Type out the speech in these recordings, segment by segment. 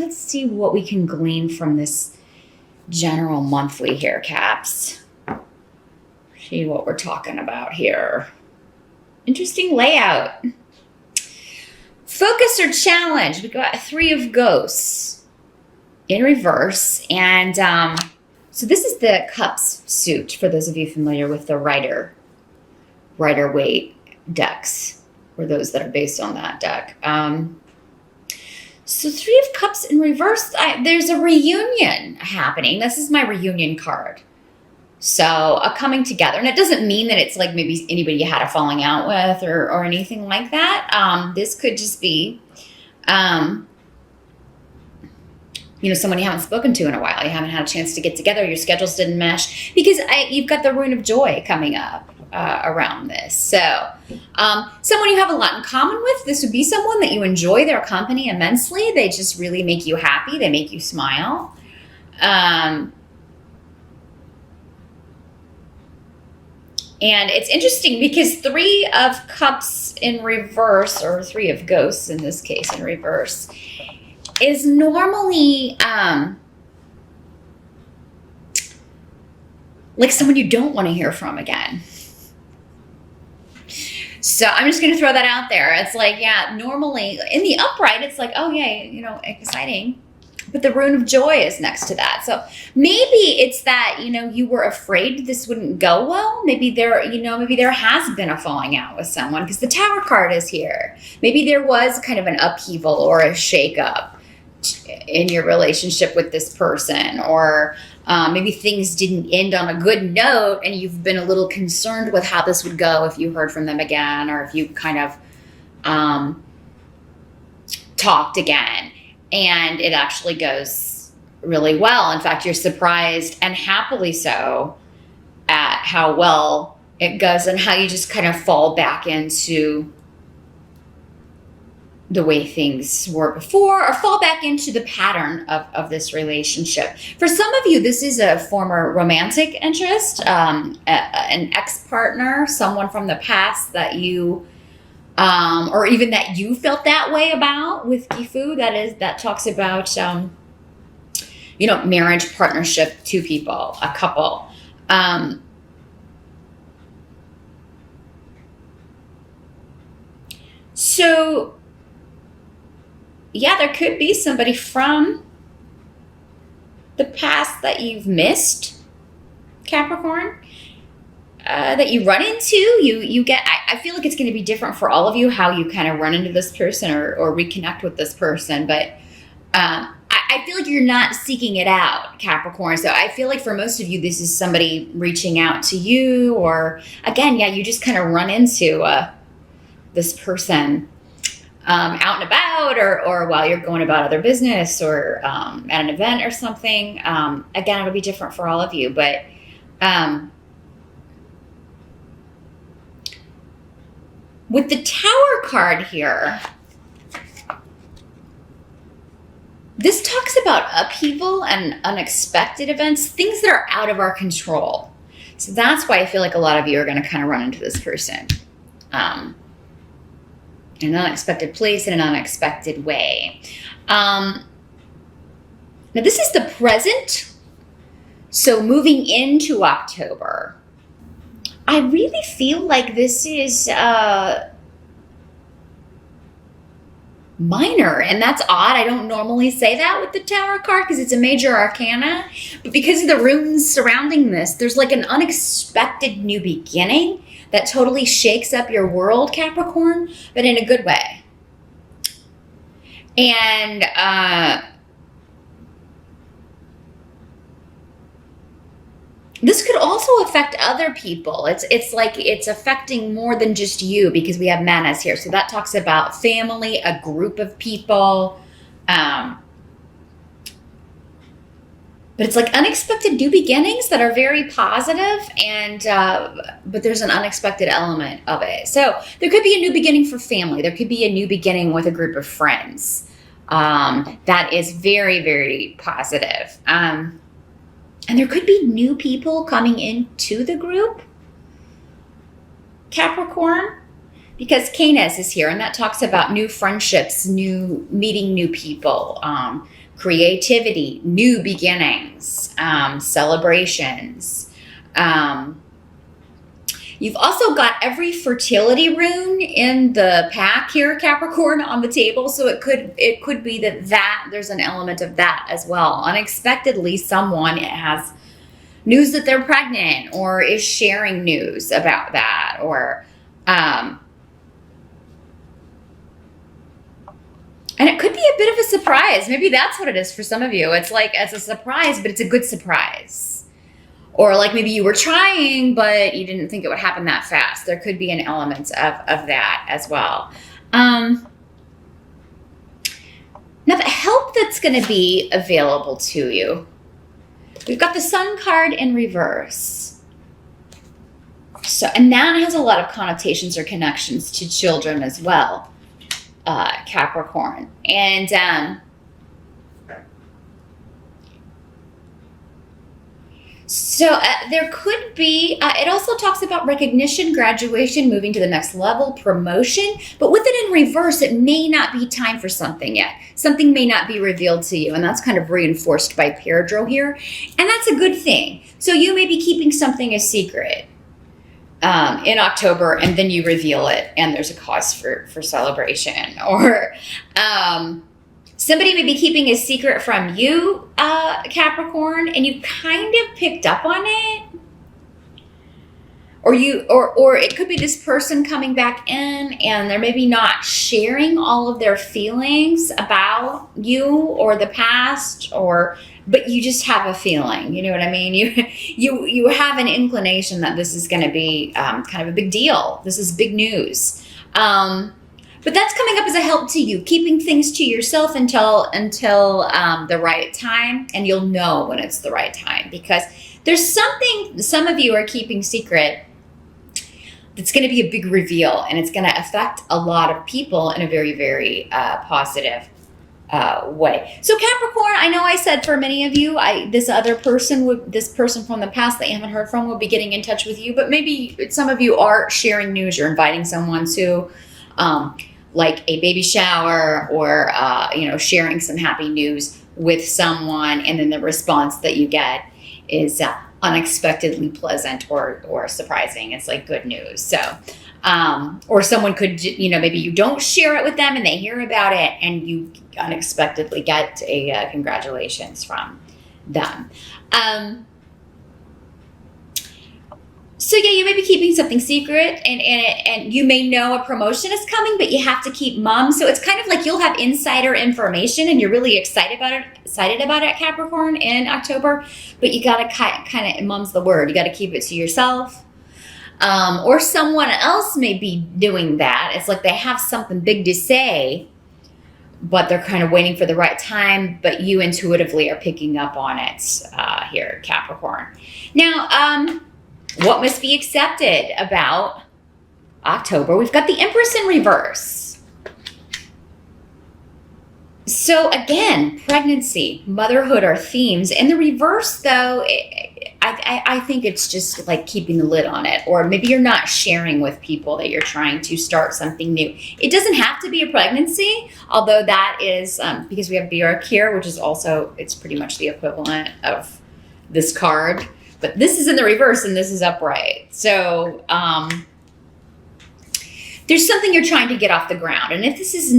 let's see what we can glean from this general monthly here, Caps. See what we're talking about here. Interesting layout. Focus or challenge. We got 3 of Ghosts in reverse. And so this is the Cups suit, for those of you familiar with the Rider-Waite decks, or those that are based on that deck. So 3 of Cups in reverse. There's a reunion happening. This is my reunion card. So a coming together. And it doesn't mean that it's like maybe anybody you had a falling out with or anything like that. This could just be, someone you haven't spoken to in a while. You haven't had a chance to get together. Your schedules didn't mesh because you've got the Rune of Joy coming up around this. So someone you have a lot in common with. This would be someone that you enjoy their company immensely. They just really make you happy. They make you smile. And it's interesting because 3 of Cups in reverse, or 3 of Ghosts in this case in reverse, is normally like someone you don't want to hear from again. So I'm just going to throw that out there. It's like, yeah, normally in the upright, it's like, oh, yeah, exciting. But the Rune of Joy is next to that. So maybe it's that, you were afraid this wouldn't go well. Maybe there has been a falling out with someone because the Tower card is here. Maybe there was kind of an upheaval or a shakeup in your relationship with this person, or maybe things didn't end on a good note and you've been a little concerned with how this would go if you heard from them again, or if you kind of talked again. And it actually goes really well. In fact, you're surprised, and happily so, at how well it goes and how you just kind of fall back into the way things were before, or fall back into the pattern of this relationship. For some of you, this is a former romantic interest, an ex-partner, someone from the past that you or even that you felt that way about with Gifu. That talks about, marriage, partnership, 2 people, a couple. So, yeah, there could be somebody from the past that you've missed, Capricorn. That you run into, you get, I feel like it's going to be different for all of you, how you kind of run into this person or reconnect with this person. But I feel like you're not seeking it out, Capricorn. So I feel like for most of you, this is somebody reaching out to you, or again, yeah, you just kind of run into this person out and about, or while you're going about other business, or at an event or something. Again, it'll be different for all of you, but with the Tower card here, this talks about upheaval and unexpected events, things that are out of our control. So that's why I feel like a lot of you are going to kind of run into this person in an unexpected place, in an unexpected way. Now, this is the present. So moving into October, I really feel like this is minor, and that's odd. I don't normally say that with the Tower card because it's a major arcana, but because of the runes surrounding this, there's like an unexpected new beginning that totally shakes up your world, Capricorn, but in a good way. And this could also affect other people. It's like it's affecting more than just you, because we have manas here. So that talks about family, a group of people. But it's like unexpected new beginnings that are very positive, and but there's an unexpected element of it. So there could be a new beginning for family. There could be a new beginning with a group of friends. That is very, very positive. And there could be new people coming into the group, Capricorn. because Canis is here, and that talks about new friendships, meeting new people, creativity, new beginnings, celebrations. You've also got every fertility rune in the pack here, Capricorn, on the table. So it could be that there's an element of that as well. Unexpectedly, someone has news that they're pregnant or is sharing news about that, or and it could be a bit of a surprise. Maybe that's what it is for some of you. It's like, it's a surprise, but it's a good surprise. Or like maybe you were trying, but you didn't think it would happen that fast. There could be an element of that as well. Now the help that's going to be available to you. We've got the Sun card in reverse. So, and that has a lot of connotations or connections to children as well, Capricorn. And so there could be, it also talks about recognition, graduation, moving to the next level, promotion. But with it in reverse, it may not be time for something yet. Something may not be revealed to you. And that's kind of reinforced by Peridro here. And that's a good thing. So you may be keeping something a secret in October, and then you reveal it, and there's a cause for celebration. Or somebody may be keeping a secret from you, Capricorn, and you kind of picked up on it. Or it could be this person coming back in, and they're maybe not sharing all of their feelings about you or the past, but you just have a feeling. You know what I mean? You have an inclination that this is going to be kind of a big deal. This is big news. But that's coming up as a help to you, keeping things to yourself until the right time, and you'll know when it's the right time, because there's something some of you are keeping secret that's going to be a big reveal, and it's going to affect a lot of people in a very, very positive way. So Capricorn, I know I said for many of you, this person from the past that you haven't heard from will be getting in touch with you, but maybe some of you are sharing news. You're inviting someone to like a baby shower, or sharing some happy news with someone, and then the response that you get is unexpectedly pleasant or surprising. It's like good news. So or someone could, maybe you don't share it with them and they hear about it, and you unexpectedly get a congratulations from them. So yeah, you may be keeping something secret, and you may know a promotion is coming, but you have to keep mum. So it's kind of like you'll have insider information, and you're really excited about it, Capricorn, in October. But you gotta kind of, mum's the word. You gotta keep it to yourself, or someone else may be doing that. It's like they have something big to say, but they're kind of waiting for the right time. But you intuitively are picking up on it here, Capricorn. Now, what must be accepted about October? We've got the Empress in reverse. So again, pregnancy, motherhood are themes. In the reverse, though, I think it's just like keeping the lid on it. Or maybe you're not sharing with people that you're trying to start something new. It doesn't have to be a pregnancy, although that is, because we have Bjork here, which is also, it's pretty much the equivalent of this card. But this is in the reverse and this is upright. So there's something you're trying to get off the ground. And if this is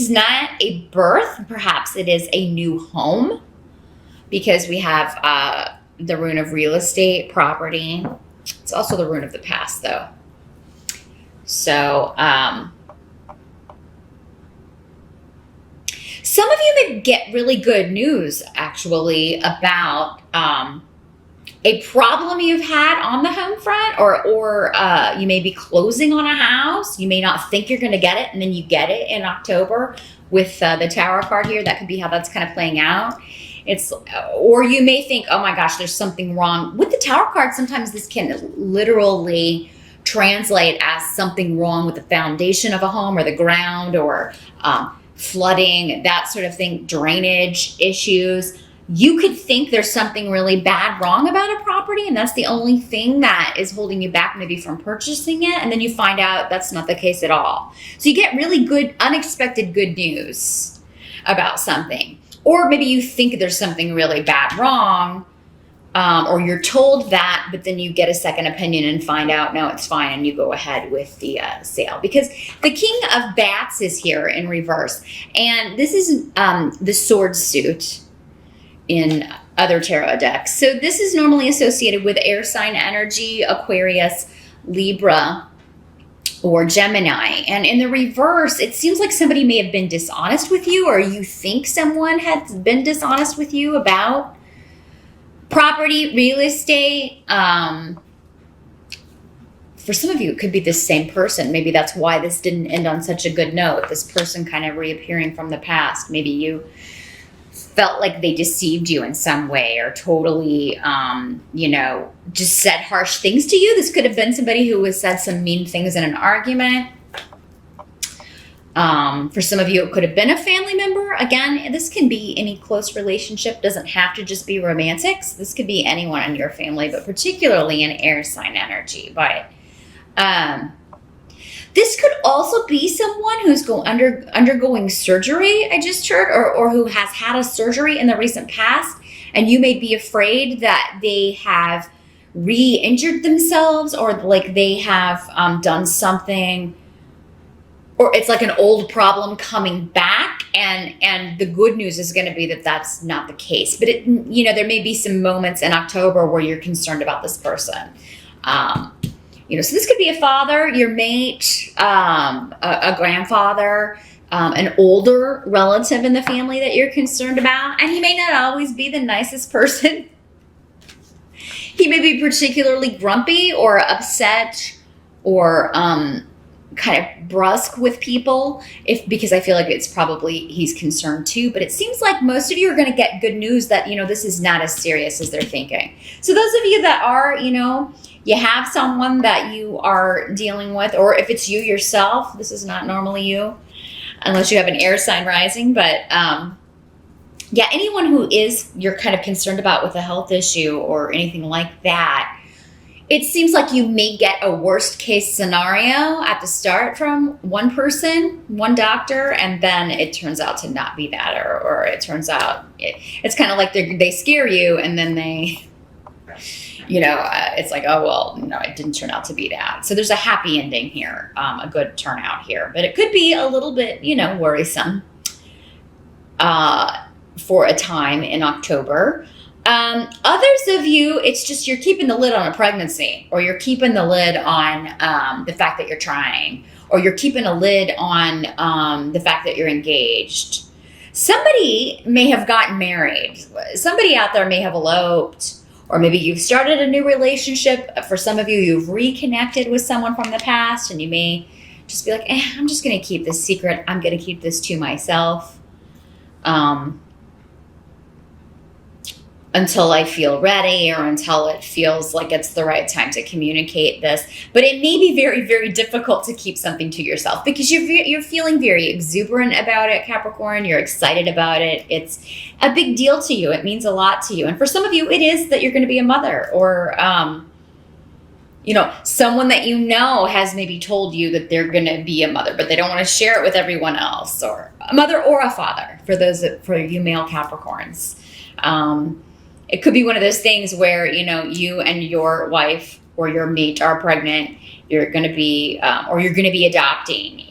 not a birth, perhaps it is a new home, because we have the rune of real estate, property. It's also the rune of the past, though. So some of you may get really good news, actually, about a problem you've had on the home front, or you may be closing on a house. You may not think you're going to get it, and then you get it in October with the Tower card here. That could be how that's kind of playing out. Or you may think, oh my gosh, there's something wrong. With the Tower card, sometimes this can literally translate as something wrong with the foundation of a home, or the ground, or flooding, that sort of thing, drainage issues. you could think there's something really bad wrong about a property, and that's the only thing that is holding you back maybe from purchasing it. And then you find out that's not the case at all. So you get really good, unexpected good news about something. Or maybe you think there's something really bad wrong, or you're told that, but then you get a second opinion and find out, no, it's fine, and you go ahead with the sale. Because the King of Bats is here in reverse. And this is the sword suit in other tarot decks. So this is normally associated with air sign energy, Aquarius, Libra, or Gemini. And in the reverse, it seems like somebody may have been dishonest with you, or you think someone has been dishonest with you about property, real estate. For some of you, it could be the same person. Maybe that's why this didn't end on such a good note. This person kind of reappearing from the past. Maybe you felt like they deceived you in some way, or totally, just said harsh things to you. This could have been somebody who has said some mean things in an argument. For some of you, it could have been a family member. Again, this can be any close relationship. Doesn't have to just be romantics. This could be anyone in your family, but particularly an air sign energy. But this could also be someone who's undergoing surgery, I just heard, or who has had a surgery in the recent past, and you may be afraid that they have re-injured themselves, or like they have done something, or it's like an old problem coming back, and the good news is going to be that that's not the case. But there may be some moments in October where you're concerned about this person. So this could be a father, your mate, a grandfather, an older relative in the family that you're concerned about. And he may not always be the nicest person. He may be particularly grumpy or upset, or kind of brusque with people, because I feel like it's probably he's concerned too. But it seems like most of you are going to get good news that, this is not as serious as they're thinking. So those of you that are, you have someone that you are dealing with, or if it's you yourself, this is not normally you, unless you have an air sign rising. But anyone who you're kind of concerned about with a health issue or anything like that, it seems like you may get a worst case scenario at the start from one person, one doctor, and then it turns out to not be that, or it turns out it's kind of like they scare you, and then they, it's like, oh, well, no, it didn't turn out to be that. So there's a happy ending here, a good turnout here, but it could be a little bit, worrisome for a time in October. Others of you, it's just you're keeping the lid on a pregnancy, or you're keeping the lid on the fact that you're trying, or you're keeping a lid on the fact that you're engaged. Somebody may have gotten married. Somebody out there may have eloped, or maybe you've started a new relationship. For some of you, you've reconnected with someone from the past, and you may just be like, I'm just going to keep this secret. I'm going to keep this to myself. Until I feel ready, or until it feels like it's the right time to communicate this. But it may be very, very difficult to keep something to yourself, because you're feeling very exuberant about it, Capricorn. You're excited about it. It's a big deal to you. It means a lot to you. And for some of you, it is that you're going to be a mother, or someone that has maybe told you that they're going to be a mother, but they don't want to share it with everyone else, or a mother or a father for you male Capricorns. It could be one of those things where, you and your wife or your mate are pregnant. You're going to be, or you're going to be adopting,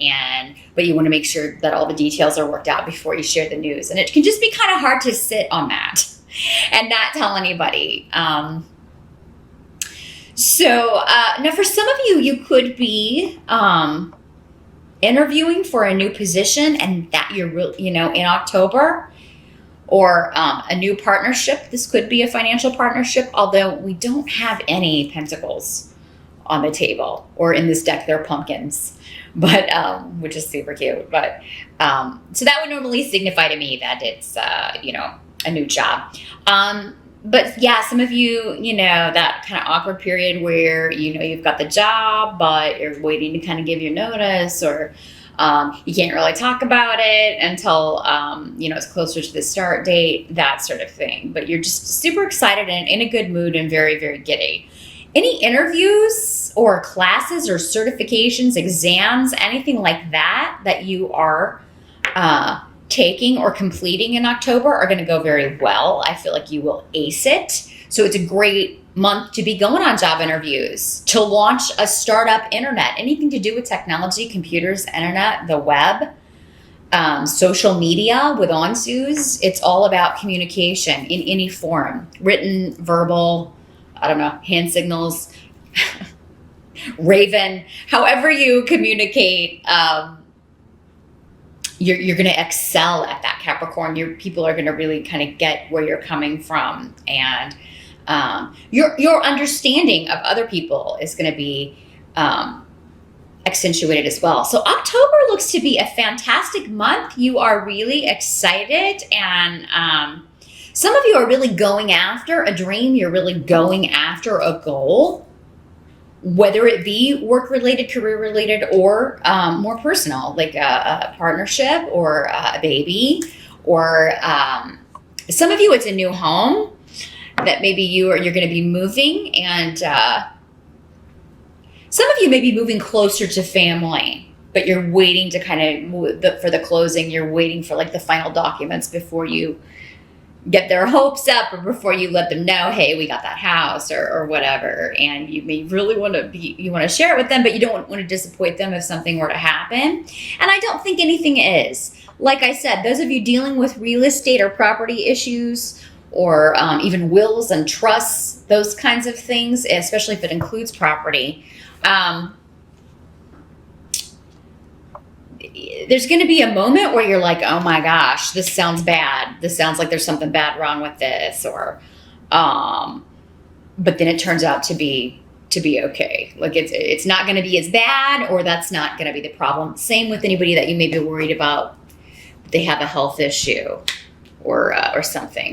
but you want to make sure that all the details are worked out before you share the news. And it can just be kind of hard to sit on that and not tell anybody. So now for some of you, you could be interviewing for a new position, and that you're, in October. Or a new partnership. This could be a financial partnership, although we don't have any pentacles on the table, or in this deck they're pumpkins, but which is super cute. But so that would normally signify to me that it's a new job. But yeah, some of you, that kind of awkward period where you've got the job, but you're waiting to kind of give your notice, or You can't really talk about it until, it's closer to the start date, that sort of thing. But you're just super excited and in a good mood and very, very giddy. Any interviews or classes or certifications, exams, anything like that you are taking or completing in October are going to go very well. I feel like you will ace it. So it's a great month to be going on job interviews, to launch a startup internet, anything to do with technology, computers, internet, the web, social media with onsus. It's all about communication in any form, written, verbal, I don't know, hand signals, Raven, however you communicate, you're going to excel at that, Capricorn. Your people are going to really kind of get where you're coming from, and your understanding of other people is going to be accentuated as well. So October looks to be a fantastic month. You are really excited, and some of you are really going after a dream. You're really going after a goal, whether it be work-related, career-related, or more personal, like a partnership or a baby, or some of you, it's a new home that maybe you're going to be moving, and some of you may be moving closer to family, but you're waiting to kind of, for the closing, you're waiting for like the final documents before you get their hopes up, or before you let them know, hey, we got that house, or whatever. And you may really want to share it with them, but you don't want to disappoint them if something were to happen. And I don't think anything is. Like I said, those of you dealing with real estate or property issues, or even wills and trusts, those kinds of things, especially if it includes property, there's going to be a moment where you're like, oh my gosh, this sounds bad. This sounds like there's something bad wrong with this, or, but then it turns out to be okay. Like it's not going to be as bad, or that's not going to be the problem. Same with anybody that you may be worried about, they have a health issue or something.